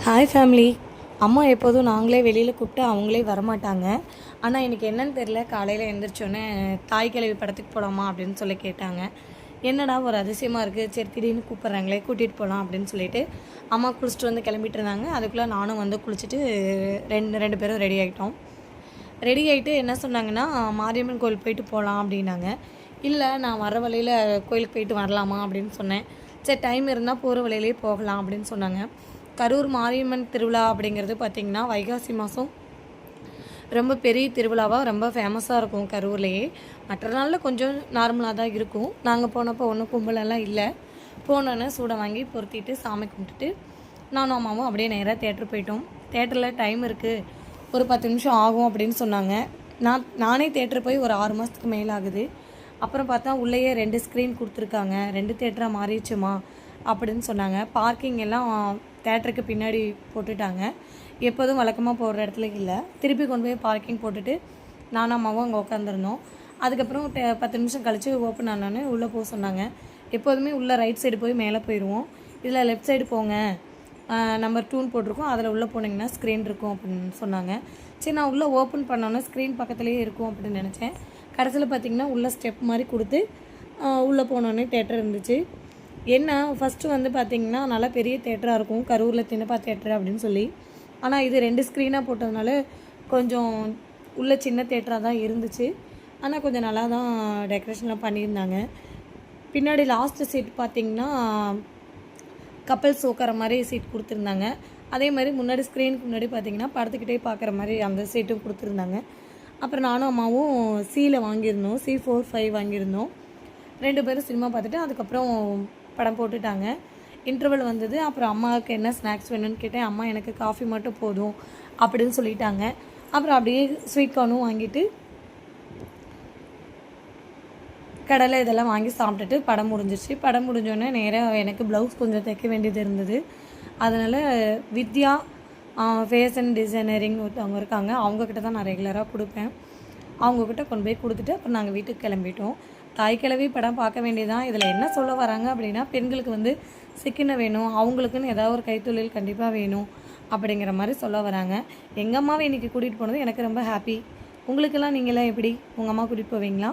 Hi family. அம்மா எப்போதும் நாங்களே வெளியில் கூப்பிட்டு அவங்களே வரமாட்டாங்க. ஆனால் எனக்கு என்னன்னு தெரில, காலையில் எழுந்திரிச்சோன்னே தாய் கிழவி படத்துக்கு போகலாமா அப்படின்னு சொல்லி கேட்டாங்க. என்னடா ஒரு அதிசயமாக இருக்குது, சரி திடீர்னு கூப்பிட்றாங்களே கூட்டிகிட்டு போகலாம் அப்படின்னு சொல்லிட்டு அம்மா குளிச்சுட்டு வந்து கிளம்பிட்டு இருந்தாங்க. அதுக்குள்ளே நானும் வந்து குளிச்சுட்டு ரெண்டு பேரும் ரெடி ஆகிட்டோம். ரெடி ஆகிட்டு என்ன சொன்னாங்கன்னா, மாரியம்மன் கோயில் போயிட்டு போகலாம் அப்படின்னாங்க. இல்லை, நான் வர வழியில் கோயிலுக்கு போயிட்டு வரலாமா அப்படின்னு சொன்னேன். சரி டைம் இருந்தால் போகிற வழியிலே போகலாம் அப்படின்னு சொன்னாங்க. கரூர் மாரியம்மன் திருவிழா அப்படிங்கிறது பார்த்திங்கன்னா வைகாசி மாதம் ரொம்ப பெரிய திருவிழாவாக ரொம்ப ஃபேமஸாக இருக்கும் கரூர்லேயே. மற்ற நாளில் கொஞ்சம் நார்மலாக தான் இருக்கும். நாங்கள் போனப்போ ஒன்றும் கும்பலெல்லாம் இல்லை. போனோன்னே சூடை வாங்கி பொருத்திட்டு சாமி கும்பிட்டுட்டு நானும் அம்மாவும் அப்படியே நேராக தேட்டர் போயிட்டோம். தேட்டரில் டைம் இருக்குது, ஒரு 10 நிமிஷம் ஆகும் அப்படின்னு சொன்னாங்க. நானே தேட்டர் போய் ஒரு 6 மாதத்துக்கு மேலே ஆகுது. அப்புறம் பார்த்தா உள்ளேயே 2 ஸ்க்ரீன் கொடுத்துருக்காங்க, 2 தேட்டராக மாறிடுச்சுமா அப்படின்னு சொன்னாங்க. பார்க்கிங் எல்லாம் தேட்டருக்கு பின்னாடி போட்டுட்டாங்க. எப்போதும் வழக்கமாக போடுற இடத்துல இல்லை. திருப்பி கொண்டு போய் பார்க்கிங் போட்டுட்டு நானும் அம்மாவும் அங்கே உட்காந்துருந்தோம். அதுக்கப்புறம் 10 நிமிஷம் கழித்து ஓப்பன் ஆனானே உள்ளே போக சொன்னாங்க. எப்போதுமே உள்ளே ரைட் சைடு போய் மேலே போயிடுவோம். இதில் லெஃப்ட் சைடு போங்க, நம்பர் 2 போட்டிருக்கோம், அதில் உள்ளே போனீங்கன்னா ஸ்க்ரீன் இருக்கும் அப்படின்னு சொன்னாங்க. சரி, நான் உள்ளே ஓப்பன் பண்ணோன்னே ஸ்க்ரீன் பக்கத்துலேயே இருக்கும் அப்படின்னு நினச்சேன். கடைசியில் பார்த்திங்கன்னா உள்ளே ஸ்டெப் மாதிரி கொடுத்து உள்ளே போனோன்னே தேட்டர் இருந்துச்சு. என்ன ஃபஸ்ட்டு வந்து பார்த்திங்கன்னா நல்லா பெரிய தேட்டராக இருக்கும், கரூரில் தினப்பா தேட்டர் அப்படின்னு சொல்லி. ஆனால் இது 2 ஸ்க்ரீனாக போட்டதுனால கொஞ்சம் உள்ள சின்ன தேட்டராக தான் இருந்துச்சு. ஆனால் கொஞ்சம் நல்லா தான் டெக்கரேஷன்லாம் பண்ணியிருந்தாங்க. பின்னாடி லாஸ்ட்டு சீட் பார்த்திங்கன்னா கப்பல்ஸ் உட்கார மாதிரி சீட் கொடுத்துருந்தாங்க. அதே மாதிரி முன்னாடி ஸ்க்ரீனுக்கு முன்னாடி பார்த்திங்கன்னா படத்துக்கிட்டே பார்க்குற மாதிரி அந்த சீட்டும் கொடுத்துருந்தாங்க. அப்புறம் நானும் அம்மாவும் சியில் வாங்கியிருந்தோம், C4-5 வாங்கியிருந்தோம். 2 பேரும் சினிமா பார்த்துட்டு அதுக்கப்புறம் படம் போட்டுட்டாங்க. இன்டர்வல் வந்தது. அப்புறம் அம்மாவுக்கு என்ன ஸ்நாக்ஸ் வேணும்னு கேட்டேன். அம்மா எனக்கு காஃபி மட்டும் போதும் அப்படின்னு சொல்லிட்டாங்க. அப்புறம் அப்படியே ஸ்வீட் கார்னும் வாங்கிட்டு கடலை இதெல்லாம் வாங்கி சாப்பிட்டுட்டு படம் முடிஞ்சிச்சு. படம் முடிஞ்சோடனே நேராக எனக்கு ப்ளவுஸ் கொஞ்சம் தைக்க வேண்டியது இருந்தது. அதனால் வித்யா ஃபேஷன் டிசைனரிங் ஒருத்தவங்க இருக்காங்க, அவங்கக்கிட்ட தான் நான் ரெகுலராக கொடுப்பேன். அவங்கக்கிட்ட கொண்டு போய் கொடுத்துட்டு அப்புறம் நாங்கள் வீட்டுக்கு கிளம்பிட்டோம். தாய் கிழவி படம் பார்க்க வேண்டியதான். இதில் என்ன சொல்ல வராங்க அப்படின்னா, பெண்களுக்கு வந்து சிக்கன வேணும், அவங்களுக்குன்னு ஏதாவது ஒரு கைத்தொழில் கண்டிப்பாக வேணும் அப்படிங்கிற மாதிரி சொல்ல வராங்க. எங்கள் அம்மாவை இன்றைக்கி கூட்டிகிட்டு போனது எனக்கு ரொம்ப ஹாப்பி. உங்களுக்கெல்லாம் நீங்களாம் எப்படி, உங்கள் அம்மா கூட்டிகிட்டு போவீங்களா?